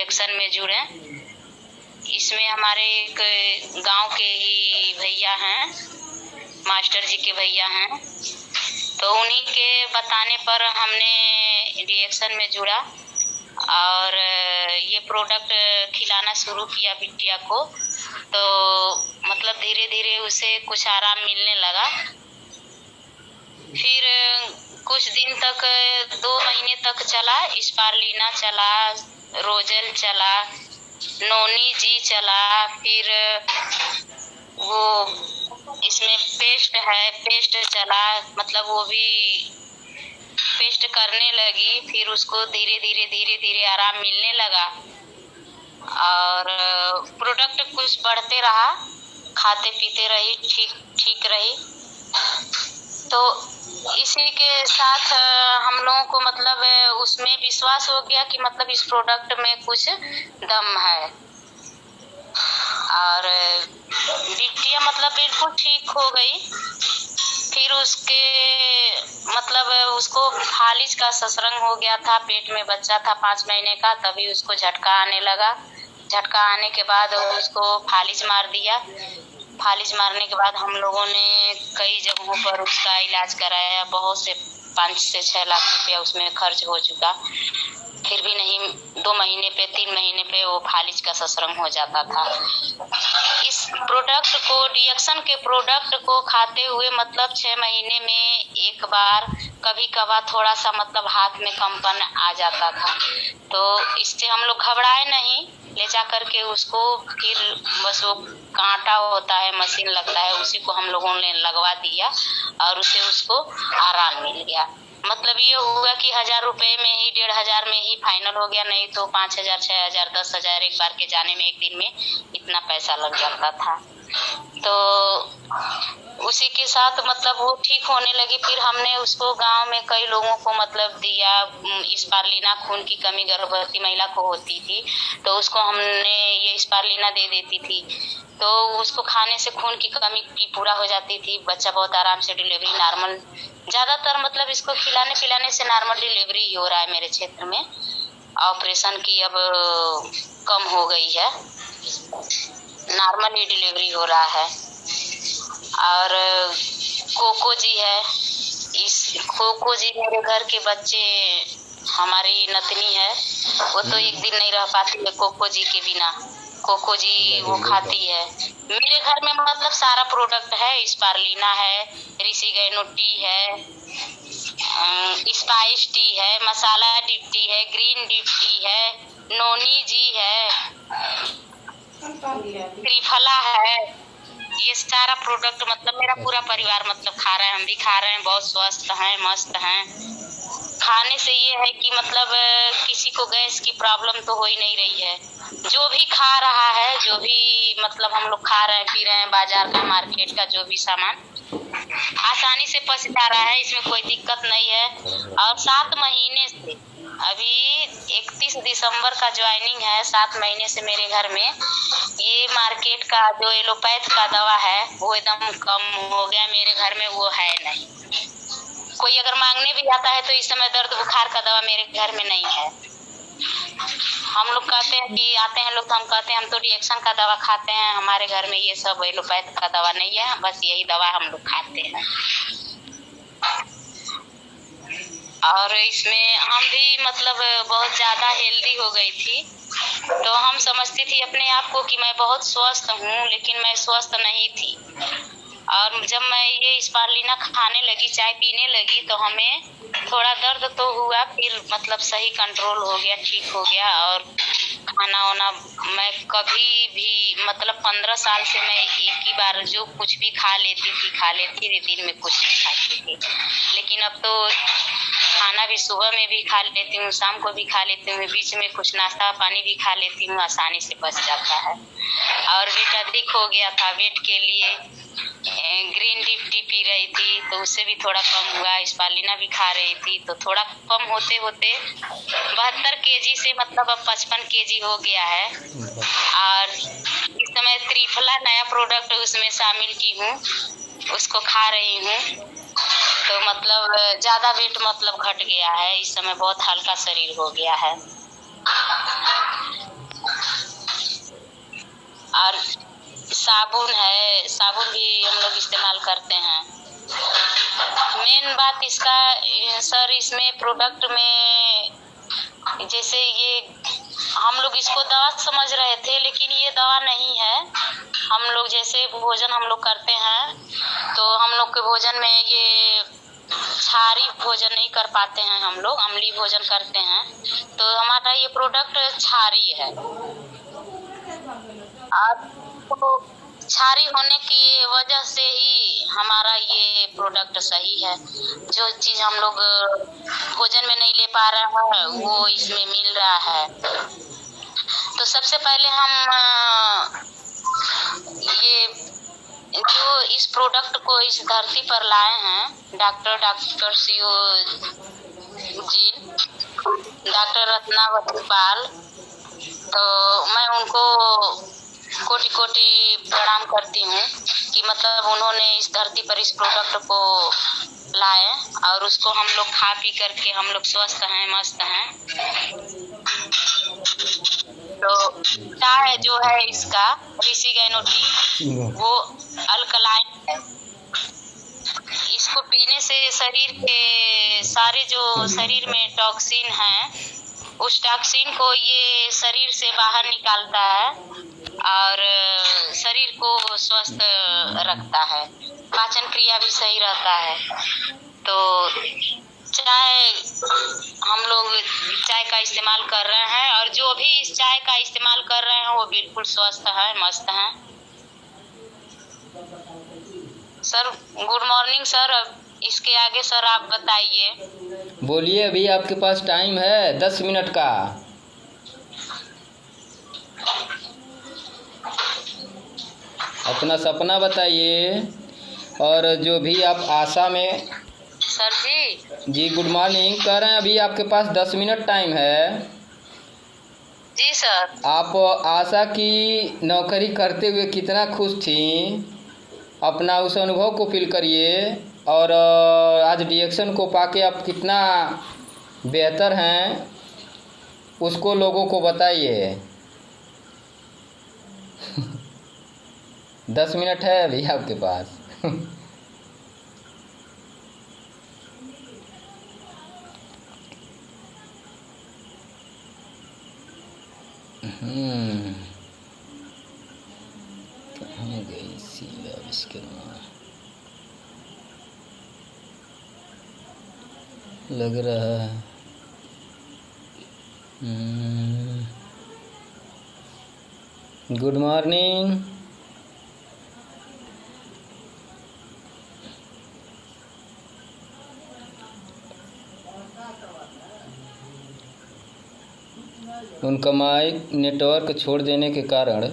Reaction में जुड़े। इसमें हमारे एक गांव के ही भैया हैं, मास्टर जी के भैया हैं, तो उन्हीं के बताने पर हमने रिएक्शन में जुड़ा और ये प्रोडक्ट खिलाना शुरू किया बिटिया को। तो मतलब धीरे धीरे उसे कुछ आराम मिलने लगा। फिर कुछ दिन तक 2 महीने तक चला, स्पारलिना चला, रोजल चला, नोनी जी चला, फिर वो इसमें पेस्ट चला, मतलब वो भी पेस्ट करने लगी। फिर उसको धीरे धीरे आराम मिलने लगा और प्रोडक्ट कुछ बढ़ते रहा, खाते पीते रही, ठीक रही। तो इसी के साथ हम लोगों को मतलब उसमें विश्वास हो गया कि मतलब इस प्रोडक्ट में कुछ दम है। और बिटिया मतलब बिल्कुल ठीक हो गई। फिर उसके मतलब उसको फालिज का ससरंग हो गया था, पेट में बच्चा था 5 महीने का, तभी उसको झटका आने लगा। झटका आने के बाद उसको फालिज मार दिया। फालिज मारने के बाद हम लोगों ने कई जगहों पर उसका इलाज कराया, बहुत से 5 से 6 लाख रुपया उसमें खर्च हो चुका। फिर भी नहीं, 2 महीने पे 3 महीने पे वो फालिज का ससरंग हो जाता था। इस प्रोडक्ट को, रिएक्शन के प्रोडक्ट को खाते हुए मतलब 6 महीने में एक बार कभी कभार थोड़ा सा मतलब हाथ में कंपन आ जाता था। तो इससे हम लोग घबराए नहीं, ले जा करके उसको फिर बस वो कांटा होता है, मशीन लगता है, उसी को हम लोगों ने लगवा दिया और उसे उसको आराम मिल गया। मतलब ये हुआ कि 1000 रुपए में ही, 1500 में ही फाइनल हो गया, नहीं तो 5000, 6000, 10,000 एक बार के जाने में, एक दिन में इतना पैसा लग जाता था। तो उसी के साथ मतलब वो ठीक होने लगी। फिर हमने उसको गांव में कई लोगों को मतलब दिया। स्पारलिना खून की कमी गर्भवती महिला को होती थी, तो उसको हमने ये स्पारलिना दे देती थी, तो उसको खाने से खून की कमी की पूरा हो जाती थी। बच्चा बहुत आराम से डिलीवरी नॉर्मल, ज्यादातर मतलब इसको खिलाने पिलाने से नॉर्मल डिलीवरी ही हो रहा है मेरे क्षेत्र में। ऑपरेशन की अब कम हो गई है, नॉर्मल ही डिलीवरी हो रहा है। और कोको जी है, इस कोको जी मेरे घर के बच्चे, हमारी नतनी है, वो तो एक दिन नहीं रह पाती है कोको जी के बिना। कोको जी वो खाती है। मेरे घर में मतलब सारा प्रोडक्ट है, स्पारलिना है, ऋषि गैनुटी है, स्पाइस टी है, मसाला डिप टी है, ग्रीन डिप टी है, नोनी जी है, त्रिफला है। ये सारा प्रोडक्ट मतलब मेरा पूरा परिवार मतलब खा रहा है, हम भी खा रहे हैं, बहुत स्वस्थ हैं, मस्त हैं। खाने से ये है कि मतलब किसी को गैस की प्रॉब्लम तो हो ही नहीं रही है। जो भी खा रहा है, जो भी मतलब हम लोग खा रहे हैं, पी रहे हैं, बाजार का, मार्केट का जो भी सामान आसानी से पच जा रहा है, इसमें कोई दिक्कत नहीं है। और 7 महीने से, अभी 31 दिसंबर का ज्वाइनिंग है, 7 महीने से मेरे घर में ये मार्केट का जो एलोपैथ का दवा है वो एकदम कम हो गया। मेरे घर में वो है नहीं। कोई अगर मांगने भी आता है तो इस समय दर्द बुखार का दवा मेरे घर में नहीं है। हम लोग कहते हैं कि आते हैं लोग, तो हम कहते हैं हम तो रिएक्शन का दवा खाते हैं, हमारे घर में ये सब एलोपैथ का दवा नहीं है, बस यही दवा हम लोग खाते हैं। और इसमें हम भी मतलब बहुत ज्यादा हेल्दी हो गई थी। तो हम समझती थी अपने आप को कि मैं बहुत स्वस्थ हूँ, लेकिन मैं स्वस्थ नहीं थी। और जब मैं ये स्पारलिना खाने लगी, चाय पीने लगी, तो हमें थोड़ा दर्द तो हुआ, फिर मतलब सही कंट्रोल हो गया, ठीक हो गया। और खाना वाना मैं कभी भी मतलब 15 साल से मैं एक ही बार जो कुछ भी खा लेती थी, दिन में कुछ नहीं खाती थी। लेकिन अब तो खाना भी सुबह में भी खा लेती हूँ, शाम को भी खा लेती हूँ, बीच में कुछ नाश्ता पानी भी खा लेती हूँ, आसानी से बच जाता है। और वेट अधिक हो गया था, वेट के लिए ग्रीन टी पी रही थी तो उससे भी थोड़ा कम हुआ। स्पारलिना भी खा रही थी तो थोड़ा कम होते होते 72 केजी से मतलब अब 55 केजी हो गया है। और इस समय त्रिफला नया प्रोडक्ट उसमें शामिल की हूँ, उसको खा रही हूँ, तो मतलब ज्यादा वेट मतलब घट गया है। इस समय बहुत हल्का शरीर हो गया है। साबुन है, साबुन भी हम लोग इस्तेमाल करते हैं। मेन बात इसका सर, इसमें प्रोडक्ट में जैसे ये हम लोग इसको दवा समझ रहे थे, लेकिन ये दवा नहीं है। हम लोग जैसे भोजन हम लोग करते हैं तो हम लोग के भोजन में ये क्षारी भोजन नहीं कर पाते हैं, हम लोग अम्लीय भोजन करते हैं, तो हमारा ये प्रोडक्ट क्षारी है। आप तो क्षारी होने की वजह से ही हमारा ये प्रोडक्ट सही है। जो चीज हम लोग भोजन में नहीं ले पा रहे हैं वो इसमें मिल रहा है। तो सबसे पहले हम ये जो इस प्रोडक्ट को इस धरती पर लाए हैं डॉक्टर सीओ जी, डॉक्टर रत्नावती पाल, तो मैं उनको कोटि कोटि प्रणाम करती हूँ कि मतलब उन्होंने इस धरती पर इस प्रोडक्ट को लाए और उसको हम लोग खा पी करके हम लोग स्वस्थ हैं, मस्त हैं। तो चाय जो है इसका ऋषि गैनोटी, वो अल्कलाइन है। इसको पीने से शरीर के सारे जो शरीर में टॉक्सिन हैं, उस टॉक्सिन को ये शरीर से बाहर निकालता है और शरीर को स्वस्थ रखता है, पाचन क्रिया भी सही रहता है। तो चाय हम लोग चाय का इस्तेमाल कर रहे हैं और जो भी इस चाय का इस्तेमाल कर रहे हैं वो बिल्कुल स्वस्थ है, मस्त हैं। Sir good morning sir. अब इसके आगे सर आप बताइए। बोलिए, अभी आपके पास टाइम है 10 मिनट का। अपना सपना बताइए और जो भी आप आशा में। सर जी गुड मॉर्निंग कह रहे हैं, अभी आपके पास 10 मिनट टाइम है। जी सर। आप आशा की नौकरी करते हुए कितना खुश थी, अपना उस अनुभव को फील करिए और आज डिएक्शन को पाके आप कितना बेहतर हैं उसको लोगों को बताइए। 10 मिनट है अभी आपके पास। कहाँ गई शीला विश्वकर्मा, लग रहा है। Good morning. उनका माइक नेटवर्क छोड़ देने के कारण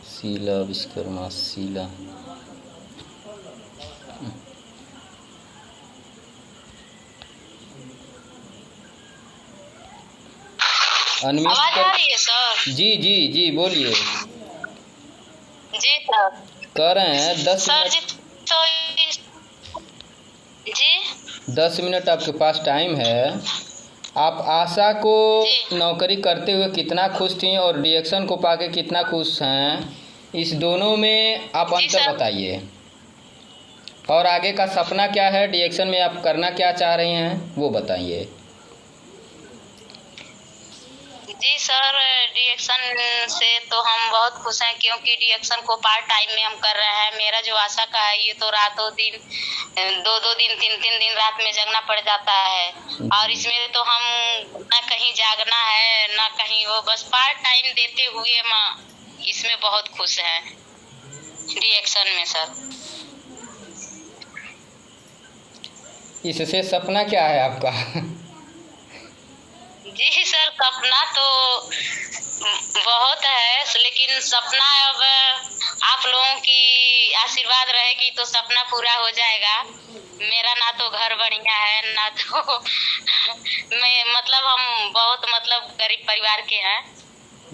शीला विश्वकर्मा शीला अनम्यूट आवाज आ रही है सर? जी बोलिए। जी सर। कह रहे हैं 10 सर मिनट। जी 10 मिनट आपके पास टाइम है। आप आशा को नौकरी करते हुए कितना खुश थी और डिएक्शन को पाके कितना खुश हैं, इस दोनों में आप अंतर बताइए। और आगे का सपना क्या है, डिएक्शन में आप करना क्या चाह रही हैं वो बताइए। जी सर, डिएक्शन से तो हम बहुत खुश हैं क्योंकि डिएक्शन को पार्ट टाइम में हम कर रहे हैं। मेरा जो आशा का है ये तो रातों दिन 2-2 दिन 3-3 दिन रात में जगना पड़ जाता है और इसमें तो हम ना कहीं जागना है ना कहीं वो, बस पार्ट टाइम देते हुए हम इसमें बहुत खुश हैं डिएक्शन में सर। इससे सपना क्या है आपका? जी सर, सपना तो बहुत है, लेकिन सपना अब आप लोगों की आशीर्वाद रहेगी तो सपना पूरा हो जाएगा। मेरा ना तो घर बढ़िया है ना तो मैं मतलब हम बहुत मतलब गरीब परिवार के हैं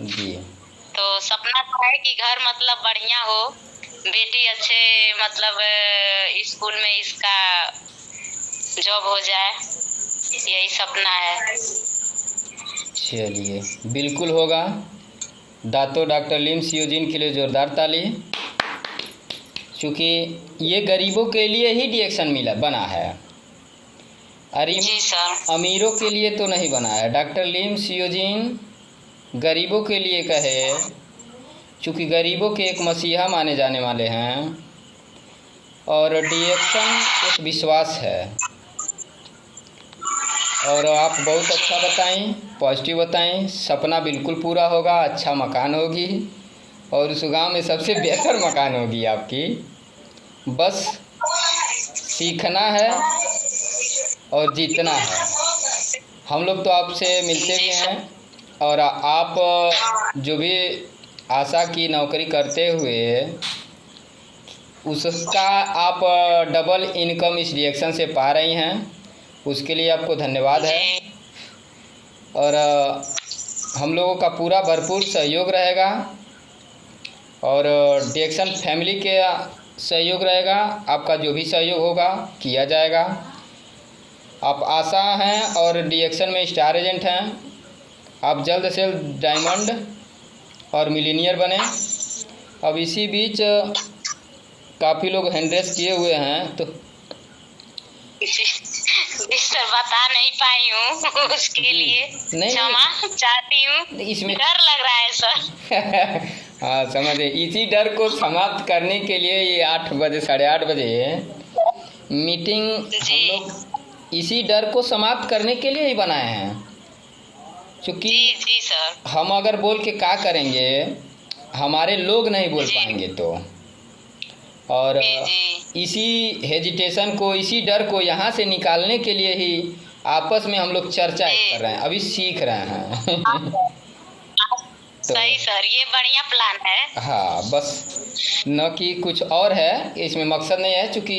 जी। तो सपना तो है कि घर मतलब बढ़िया हो, बेटी अच्छे मतलब स्कूल में इसका जॉब हो जाए, यही सपना है। चलिए बिल्कुल होगा। दातो डॉक्टर लिम्स यूजिन के लिए ज़ोरदार ताली। क्योंकि ये गरीबों के लिए ही डीएक्शन मिला बना है, जी सर। अमीरों के लिए तो नहीं बना है। डॉक्टर लिम्स यूजिन गरीबों के लिए कहे, क्योंकि गरीबों के एक मसीहा माने जाने वाले हैं, और डीएक्शन एक विश्वास है। और आप बहुत अच्छा बताएं, पॉजिटिव बताएं, सपना बिल्कुल पूरा होगा, अच्छा मकान होगी और उस गांव में सबसे बेहतर मकान होगी आपकी। बस सीखना है और जीतना है। हम लोग तो आपसे मिलते भी हैं, और आप जो भी आशा की नौकरी करते हुए उसका आप डबल इनकम इस डीएक्शन से पा रही हैं, उसके लिए आपको धन्यवाद है। और हम लोगों का पूरा भरपूर सहयोग रहेगा, और डीएक्शन फैमिली के सहयोग रहेगा। आपका जो भी सहयोग होगा किया जाएगा। आप आशा हैं और डीएक्शन में स्टार एजेंट हैं। आप जल्द से जल्द डायमंड और मिलीनियर बने। अब इसी बीच काफ़ी लोग हैंड रेस किए हुए हैं, तो सर बता नहीं पाई हूँ, उसके लिए क्षमा चाहती हूँ। इसमें डर लग रहा है सर। हाँ समझे। इसी डर को समाप्त करने के लिए ये 8 बजे 8:30 बजे मीटिंग हम लोग इसी डर को समाप्त करने के लिए ही बनाए हैं। क्योंकि जी सर, हम अगर बोल के क्या करेंगे, हमारे लोग नहीं बोल पाएंगे तो। और इसी हेजिटेशन को, इसी डर को यहाँ से निकालने के लिए ही आपस में हम लोग चर्चा कर रहे हैं, अभी सीख रहे हैं। तो सही सर, ये बढ़िया प्लान है। हाँ, बस न कि कुछ और है, इसमें मकसद नहीं है। चूँकि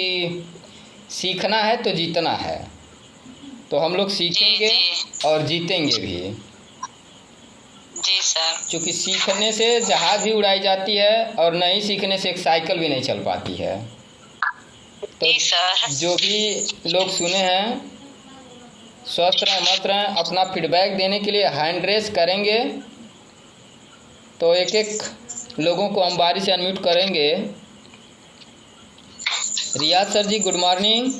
सीखना है तो जीतना है, तो हम लोग सीखेंगे और जीतेंगे भी। जी सर। क्योंकि सीखने से जहाज भी उड़ाई जाती है, और नहीं सीखने से एक साइकिल भी नहीं चल पाती है। तो जो भी लोग सुने हैं, स्वस्थ रहें, मस्त रहें। अपना फीडबैक देने के लिए हैंड रेस करेंगे, तो एक एक लोगों को हम बारी से अनम्यूट करेंगे। Riyaz sir ji, good morning.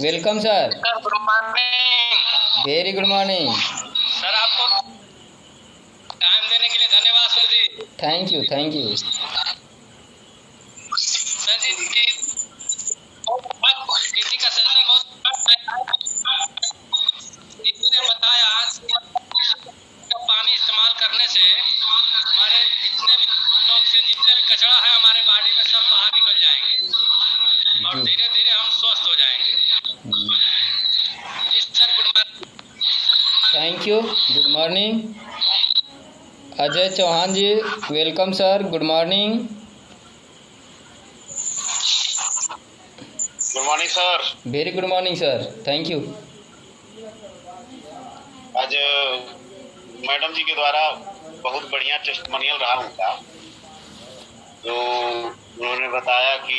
Welcome sir. Good morning. Very good morning sir. आपको टाइम देने के लिए धन्यवाद sir ji. Thank you, thank you sir ji. किसी का सेशन बहुत किसी ने बताया का पानी इस्तेमाल करने से हमारे जितने भी टॉक्सिन, जितने भी कचरा है हमारे बॉडी में, सब बाहर निकल जाएंगे और धीरे धीरे हम स्वस्थ हो जाएंगे। जी sir, good morning. Thank you, good morning. Ajay Chauhan ji, welcome sir, good morning. Good morning sir. Very good morning sir, thank you. आज मैडम जी के द्वारा बहुत बढ़िया टेस्टिमोनियल रहा उनका, जो उन्होंने बताया कि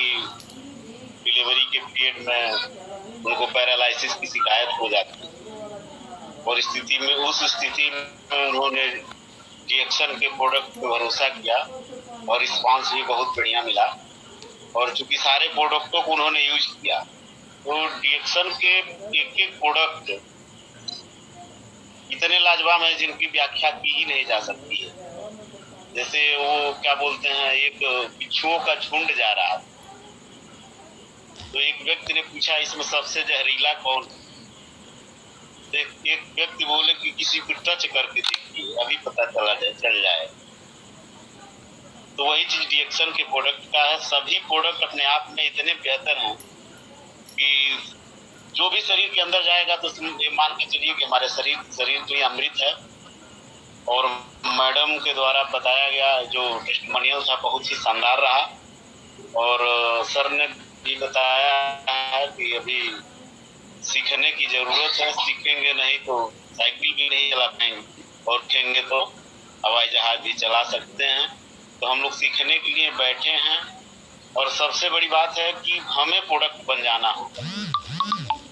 डिलीवरी के पीरियड में उनको पैरालिसिस की शिकायत हो जाती है, और स्थिति में, उस स्थिति में उन्होंने डीएक्शन के प्रोडक्ट पर भरोसा किया और रिस्पांस भी बहुत बढ़िया मिला। और चूंकि सारे प्रोडक्टों को उन्होंने यूज किया, तो डीएक्शन के एक एक प्रोडक्ट इतने लाजवाब है जिनकी व्याख्या की ही नहीं जा सकती है। जैसे वो क्या बोलते हैं, एक बिच्छुओं का झुंड जा रहा, तो एक व्यक्ति ने पूछा इसमें सबसे जहरीला कौन है? एक व्यक्ति बोले कि किसी को टच करके देखिए, अभी पता चल जाए। तो वही चीज डीएक्शन के प्रोडक्ट का है। सभी प्रोडक्ट अपने आप में इतने बेहतर हैं कि जो भी शरीर के अंदर जाएगा तो मान के चलिए कि हमारे शरीर तो ये अमृत है। और मैडम के द्वारा बताया गया जो टेस्टिमोनियल था बहुत ही शानदार रहा। और सर ने भी बताया है कि अभी सीखने की जरूरत है, सीखेंगे नहीं तो साइकिल भी नहीं चला पाएंगे, और उठेंगे तो हवाई जहाज भी चला सकते हैं। तो हम लोग सीखने के लिए बैठे हैं, और सबसे बड़ी बात है कि हमें प्रोडक्ट बन जाना होगा।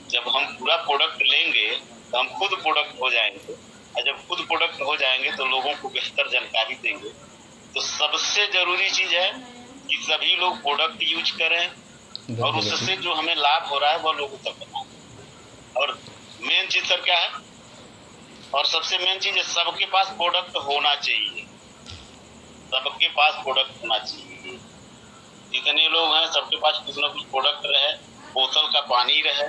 जब हम पूरा प्रोडक्ट लेंगे तो हम खुद प्रोडक्ट हो जाएंगे। और जब खुद प्रोडक्ट हो जाएंगे तो लोगों को बेहतर जानकारी देंगे। तो सबसे जरूरी चीज है कि सभी लोग प्रोडक्ट यूज करें और उससे जो हमें लाभ हो रहा है वह लोगों तक बताएं। और मेन चीज सर क्या है, और सबसे मेन चीज है सबके पास प्रोडक्ट होना चाहिए, सबके पास प्रोडक्ट होना चाहिए। जितने लोग हैं सबके पास कुछ ना कुछ प्रोडक्ट रहे, बोतल का पानी रहे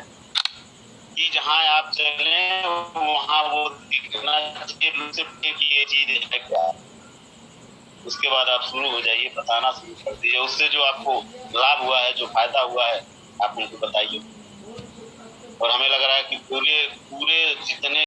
कि जहाँ आप चलें वहाँ वो दिखना चाहिए कि ये चीज है क्या। उसके बाद आप शुरू हो जाइए, बताना शुरू कर दीजिए, उससे जो आपको लाभ हुआ है, जो फायदा हुआ है आप उनको बताइए। और हमें लग रहा है कि पूरे जितने